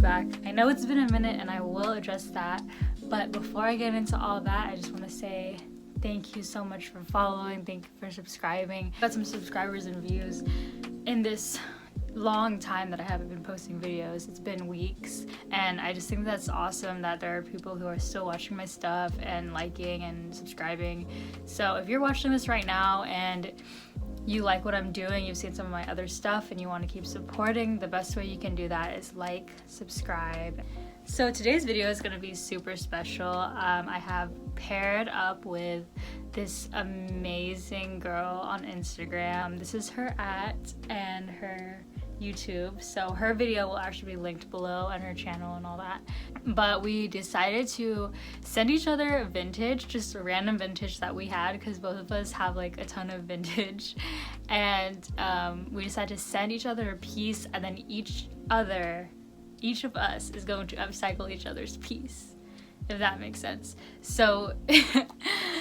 back. I know it's been a minute and I will address that, but before I get into all that, I just want to say thank you so much for following, thank you for subscribing. Got some subscribers and views in this long time that I haven't been posting videos. It's been weeks, and I just think that's awesome that there are people who are still watching my stuff and liking and subscribing. So if you're watching this right now and you like what I'm doing, you've seen some of my other stuff and you want to keep supporting, the best way you can do that is like, subscribe. So today's video is going to be super special. I have paired up with this amazing girl on Instagram. This is her and her YouTube, so her video will actually be linked below and her channel and all that. But we decided to send each other vintage, just a random vintage that we had, because both of us have like a ton of vintage, and we decided to send each other a piece, and then each of us is going to upcycle each other's piece, if that makes sense. So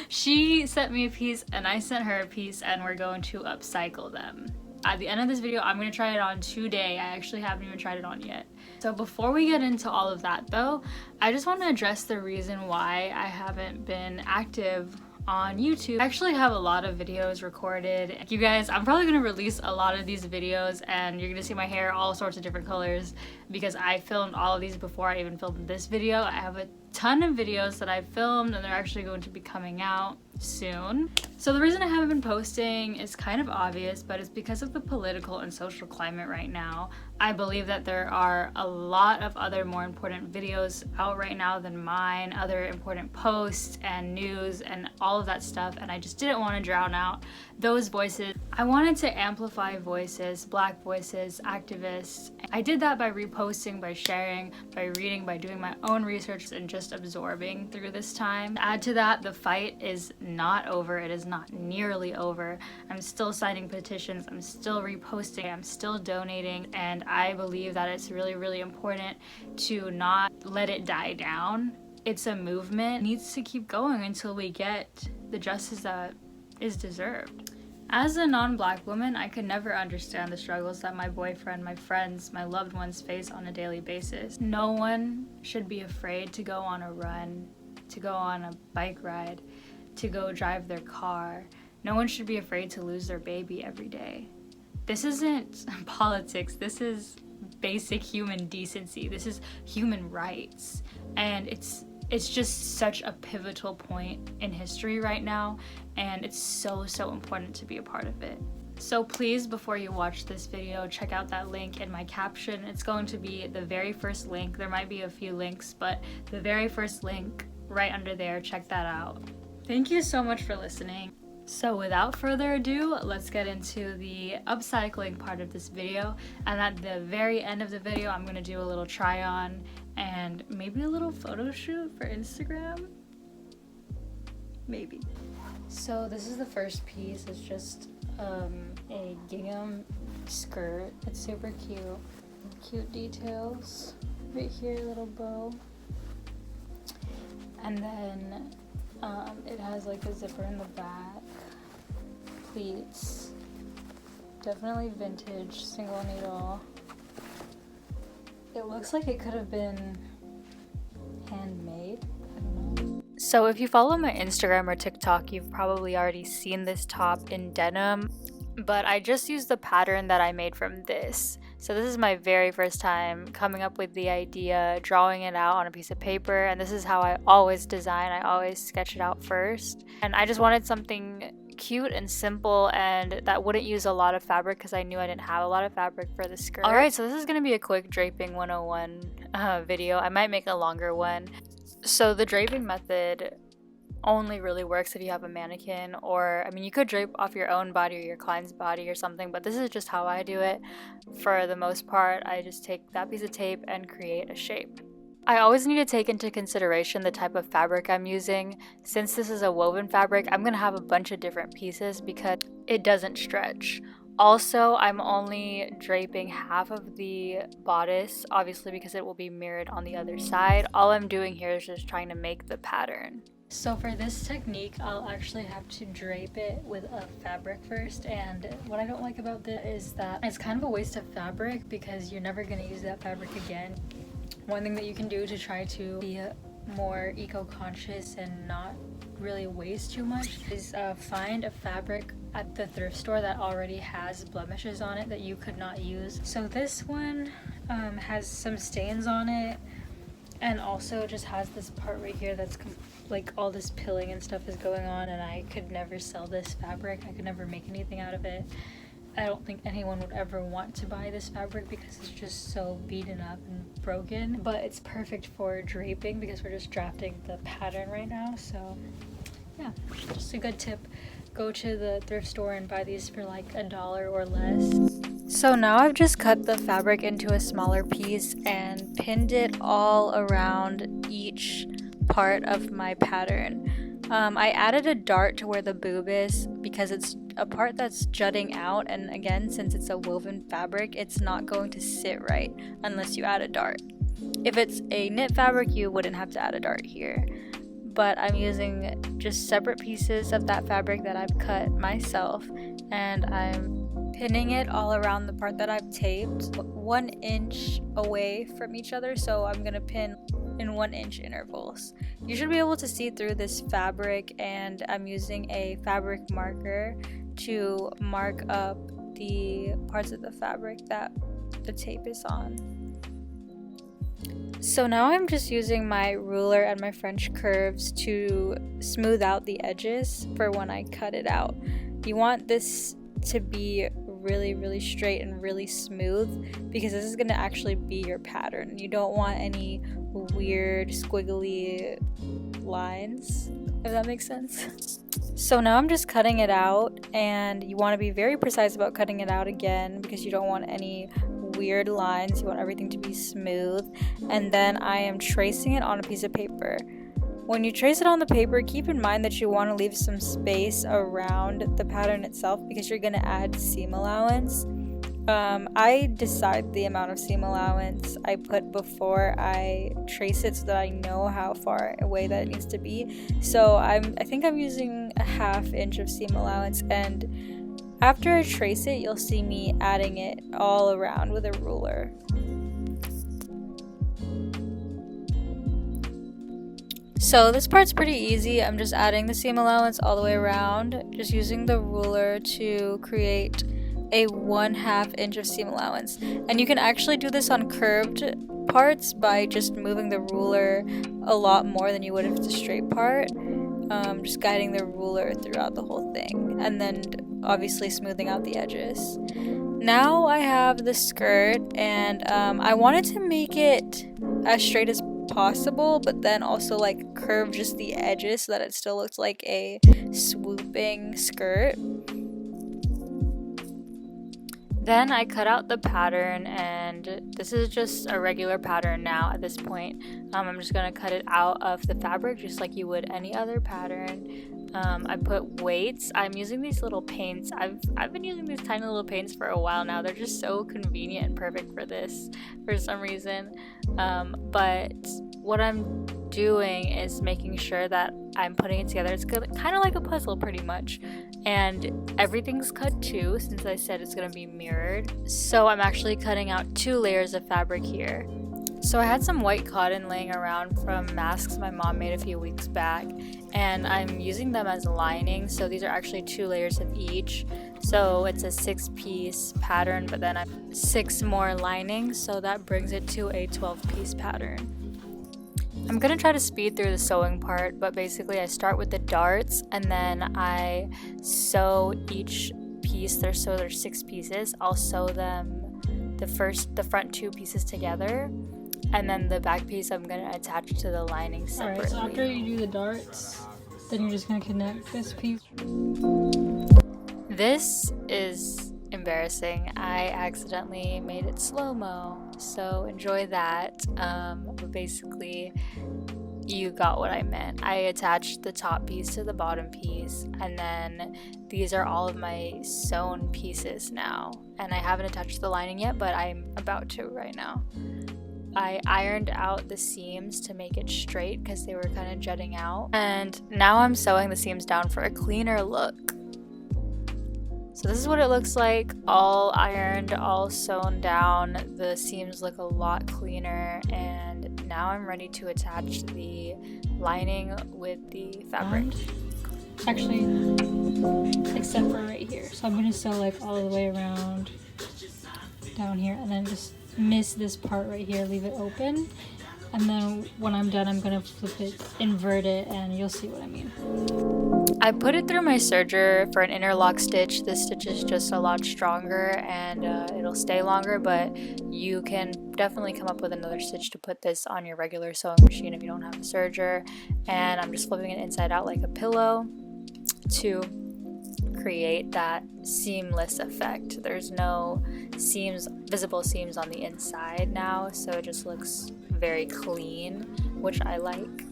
she sent me a piece and I sent her a piece, and we're going to upcycle them. At the end of this video, I'm going to try it on today. I actually haven't even tried it on yet. So before we get into all of that though, I just want to address the reason why I haven't been active on YouTube. I actually have a lot of videos recorded. You guys, I'm probably going to release a lot of these videos and you're going to see my hair all sorts of different colors because I filmed all of these before I even filmed this video. I have a ton of videos that I filmed and they're actually going to be coming out soon. So the reason I haven't been posting is kind of obvious, but it's because of the political and social climate right now. I believe that there are a lot of other more important videos out right now than mine, other important posts and news and all of that stuff, and I just didn't want to drown out those voices. I wanted to amplify voices, Black voices, activists. I did that by reposting, by sharing, by reading, by doing my own research and just absorbing through this time. Add to that, the fight is not over. It is not nearly over. I'm still signing petitions, I'm still reposting, I'm still donating, and I believe that it's really, really important to not let it die down. It's a movement. It needs to keep going until we get the justice that is deserved. As a non-Black woman, I could never understand the struggles that my boyfriend, my friends, my loved ones face on a daily basis. No one should be afraid to go on a run, to go on a bike ride, to go drive their car. No one should be afraid to lose their baby every day. This isn't politics, this is basic human decency, this is human rights, and it's just such a pivotal point in history right now, and it's so important to be a part of it. So please, before you watch this video, check out that link in my caption. It's going to be the very first link. There might be a few links, but the very first link right under there, check that out. Thank you so much for listening. So without further ado, let's get into the upcycling part of this video. And at the very end of the video, I'm gonna do a little try on and maybe a little photo shoot for Instagram. Maybe. So this is the first piece. It's just a gingham skirt. It's super cute. Cute details. Right here, little bow. And then it has like a zipper in the back. Pleats. Definitely vintage, single needle. It looks like it could have been handmade. I don't know. So if you follow my Instagram or TikTok, you've probably already seen this top in denim, but I just used the pattern that I made from this. So this is my very first time coming up with the idea, drawing it out on a piece of paper, and this is how I always design. I always sketch it out first. And I just wanted something cute and simple and that wouldn't use a lot of fabric because I knew I didn't have a lot of fabric for the skirt. Alright, so this is going to be a quick draping 101 video. I might make a longer one. So the draping method only really works if you have a mannequin, or I mean you could drape off your own body or your client's body or something, but this is just how I do it. For the most part, I just take that piece of tape and create a shape. I always need to take into consideration the type of fabric I'm using. Since this is a woven fabric, I'm going to have a bunch of different pieces because it doesn't stretch. Also, I'm only draping half of the bodice, obviously because it will be mirrored on the other side. All I'm doing here is just trying to make the pattern. So for this technique, I'll actually have to drape it with a fabric first, and what I don't like about this is that it's kind of a waste of fabric because you're never going to use that fabric again. One thing that you can do to try to be more eco-conscious and not really waste too much is find a fabric at the thrift store that already has blemishes on it that you could not use. So this one has some stains on it, and also just has this part right here that's like all this pilling and stuff is going on, and I could never sell this fabric. I could never make anything out of it. I don't think anyone would ever want to buy this fabric because it's just so beaten up and broken, but it's perfect for draping because we're just drafting the pattern right now. So yeah, just a good tip. Go to the thrift store and buy these for like $1 or less. So now I've just cut the fabric into a smaller piece and pinned it all around each part of my pattern. I added a dart to where the boob is because it's a part that's jutting out, and again, since it's a woven fabric, it's not going to sit right unless you add a dart. If it's a knit fabric, you wouldn't have to add a dart here. But I'm using just separate pieces of that fabric that I've cut myself, and I'm pinning it all around the part that I've taped 1 inch away from each other. So I'm gonna pin in 1 inch intervals. You should be able to see through this fabric, and I'm using a fabric marker to mark up the parts of the fabric that the tape is on. So now I'm just using my ruler and my French curves to smooth out the edges for when I cut it out. You want this to be really straight and really smooth because this is going to actually be your pattern. You don't want any weird squiggly lines, if that makes sense. So now I'm just cutting it out, and you want to be very precise about cutting it out again because you don't want any weird lines. You want everything to be smooth. And then I am tracing it on a piece of paper. When you trace it on the paper, keep in mind that you want to leave some space around the pattern itself because you're going to add seam allowance. I decide the amount of seam allowance I put before I trace it so that I know how far away that it needs to be. So I think I'm using a 1/2 inch of seam allowance, and after I trace it, you'll see me adding it all around with a ruler. So this part's pretty easy. I'm just adding the seam allowance all the way around, just using the ruler to create a 1/2 inch of seam allowance. And you can actually do this on curved parts by just moving the ruler a lot more than you would if it's a straight part. Just guiding the ruler throughout the whole thing, and then obviously smoothing out the edges. Now I have the skirt, and I wanted to make it as straight as possible, but then also like curve just the edges so that it still looks like a swooping skirt. Then I cut out the pattern, and this is just a regular pattern now at this point. I'm just going to cut it out of the fabric just like you would any other pattern. I put weights. I'm using these little paints. I've been using these tiny little paints for a while now. They're just so convenient and perfect for this for some reason. But what I'm doing is making sure that I'm putting it together. It's kind of like a puzzle pretty much, and everything's cut too, since I said it's going to be mirrored. So I'm actually cutting out 2 layers of fabric here. So I had some white cotton laying around from masks my mom made a few weeks back, and I'm using them as lining. So these are actually 2 layers of each. So it's a 6-piece pattern, but then I'm 6 more linings, so that brings it to a 12-piece pattern. I'm gonna try to speed through the sewing part, but basically I start with the darts and then I sew each piece. There's 6 pieces. I'll sew them the front 2 pieces together, and then the back piece I'm gonna attach to the lining separately. Alright, so after you do the darts, then you're just gonna connect this piece. This is embarrassing. I accidentally made it slow-mo, so enjoy that. But basically you got what I meant. I attached the top piece to the bottom piece, and then these are all of my sewn pieces now, and I haven't attached the lining yet, but I'm about to right now. I ironed out the seams to make it straight because they were kind of jutting out, and now I'm sewing the seams down for a cleaner look. So this is what it looks like, all ironed, all sewn down. The seams look a lot cleaner, and now I'm ready to attach the lining with the fabric. Actually, except for right here. So I'm gonna sew like all the way around down here, and then just miss this part right here, leave it open. And then when I'm done, I'm gonna flip it, invert it, and you'll see what I mean. I put it through my serger for an interlock stitch. This stitch is just a lot stronger and it'll stay longer, but you can definitely come up with another stitch to put this on your regular sewing machine if you don't have a serger. And I'm just flipping it inside out like a pillow to create that seamless effect. There's no seams, visible seams on the inside now, so it just looks very clean, which I like.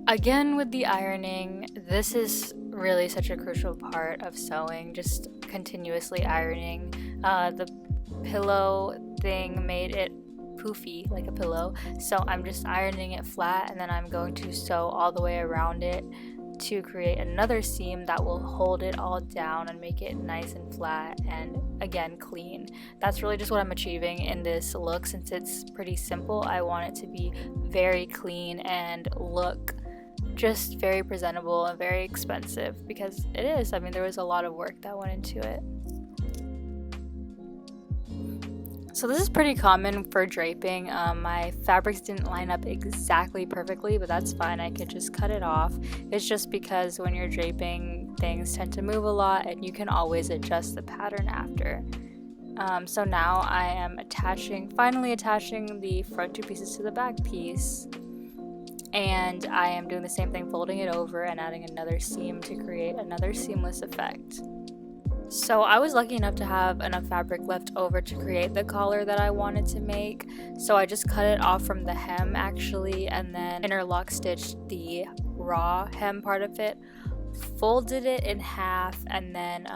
Again, with the ironing, this is really such a crucial part of sewing, just continuously ironing. The pillow thing made it poofy like a pillow, so I'm just ironing it flat, and then I'm going to sew all the way around it to create another seam that will hold it all down and make it nice and flat and again clean. That's really just what I'm achieving in this look. Since it's pretty simple, I want it to be very clean and look just very presentable and very expensive, because it is. I mean, there was a lot of work that went into it. So this is pretty common for draping. My fabrics didn't line up exactly perfectly, but that's fine. I could just cut it off. It's just because when you're draping, things tend to move a lot, and you can always adjust the pattern after. So now I am finally attaching the front two pieces to the back piece. And I am doing the same thing, folding it over and adding another seam to create another seamless effect. So I was lucky enough to have enough fabric left over to create the collar that I wanted to make. So I just cut it off from the hem actually, and then interlock stitched the raw hem part of it, folded it in half, and then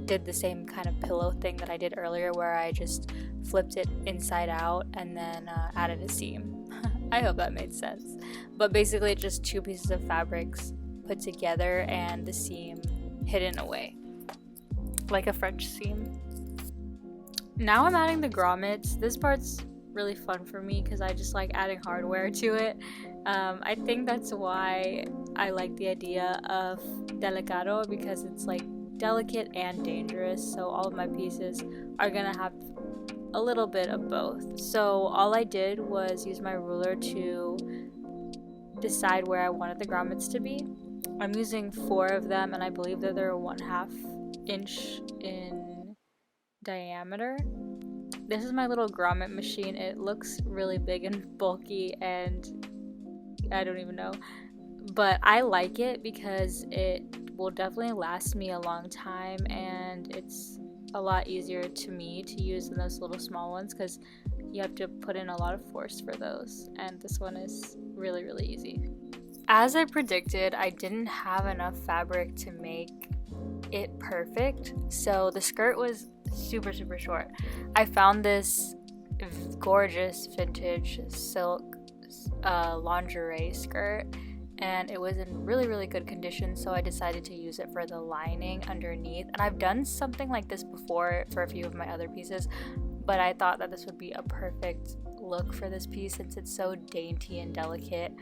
did the same kind of pillow thing that I did earlier where I just flipped it inside out and then added a seam. I hope that made sense. But basically it's just two pieces of fabrics put together and the seam hidden away, like a French seam. Now I'm adding the grommets. This part's really fun for me because I just like adding hardware to it. I think that's why I like the idea of delicado, because it's like delicate and dangerous. So all of my pieces are gonna have a little bit of both. So all I did was use my ruler to decide where I wanted the grommets to be. I'm using 4 of them, and I believe that they're 1/2 inch in diameter. This is my little grommet machine. It looks really big and bulky, and I don't even know, but I like it because it will definitely last me a long time, and it's a lot easier to me to use than those little small ones because you have to put in a lot of force for those, and this one is really, really easy. As I predicted, I didn't have enough fabric to make it perfect, so the skirt was super short. I found this gorgeous vintage silk lingerie skirt, and it was in really good condition, so I decided to use it for the lining underneath. And I've done something like this before for a few of my other pieces, but I thought that this would be a perfect look for this piece since it's so dainty and delicate,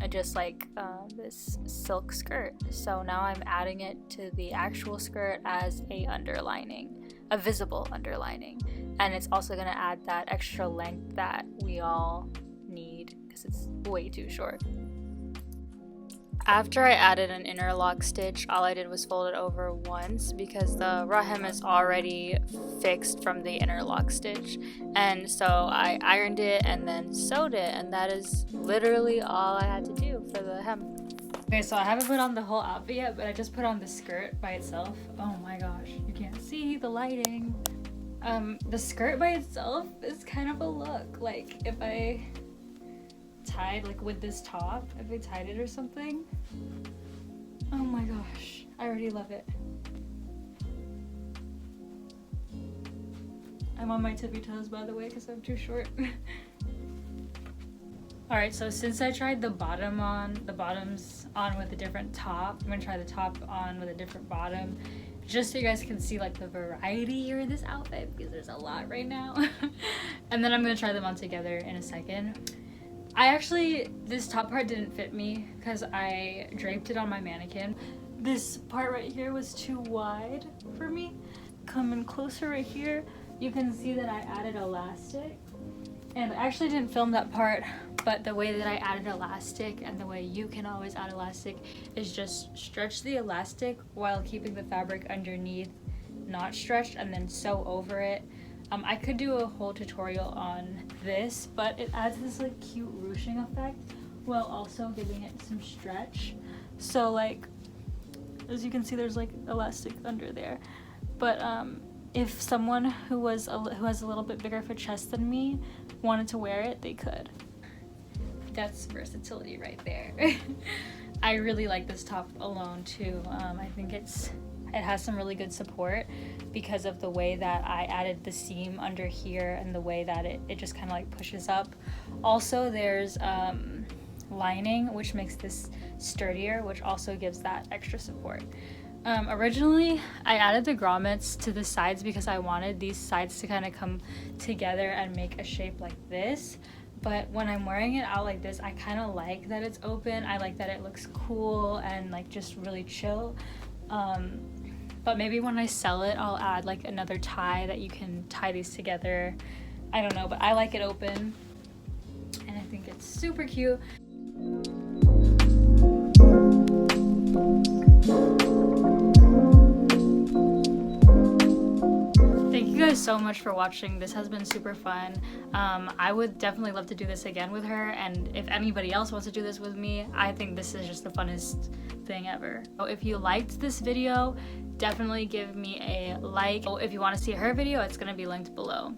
just like this silk skirt. So now I'm adding it to the actual skirt as a underlining, a visible underlining, and it's also going to add that extra length that we all need because it's way too short. After I added an interlock stitch, all I did was fold it over once because the raw hem is already fixed from the interlock stitch, and so I ironed it and then sewed it, and that is literally all I had to do for the hem. Okay, so I haven't put on the whole outfit yet, but I just put on the skirt by itself. Oh my gosh, you can't see the lighting. The skirt by itself is kind of a look. Like if I tied, like with this top, if I tied it or something. Oh my gosh, I already love it. I'm on my tippy toes, by the way, because I'm too short. Alright, so since I tried the bottoms on with a different top, I'm gonna try the top on with a different bottom. just so you guys can see like the variety here in this outfit, because there's a lot right now. And then I'm gonna try them on together in a second. This top part didn't fit me because I draped it on my mannequin. This part right here was too wide for me. Coming closer right here, you can see that I added elastic. And I actually didn't film that part, but the way that I added elastic, and the way you can always add elastic, is just stretch the elastic while keeping the fabric underneath not stretched, and then sew over it. I could do a whole tutorial on this, but it adds this like cute ruching effect while also giving it some stretch. So like, as you can see, there's like elastic under there. But if someone who has a little bit bigger of a chest than me wanted to wear it, they could. That's versatility right there. I really like this top alone too. I think it has some really good support because of the way that I added the seam under here and the way that it just kind of like pushes up. Also, there's lining, which makes this sturdier, which also gives that extra support. Originally, I added the grommets to the sides because I wanted these sides to kind of come together and make a shape like this. But when I'm wearing it out like this, I kind of like that it's open. I like that it looks cool and like just really chill. But maybe when I sell it, I'll add like another tie that you can tie these together. I don't know, but I like it open and I think it's super cute. Thank you guys so much for watching. This has been super fun. I would definitely love to do this again with her, and if anybody else wants to do this with me, I think this is just the funnest thing ever. So if you liked this video, definitely give me a like. If you want to see her video, it's going to be linked below.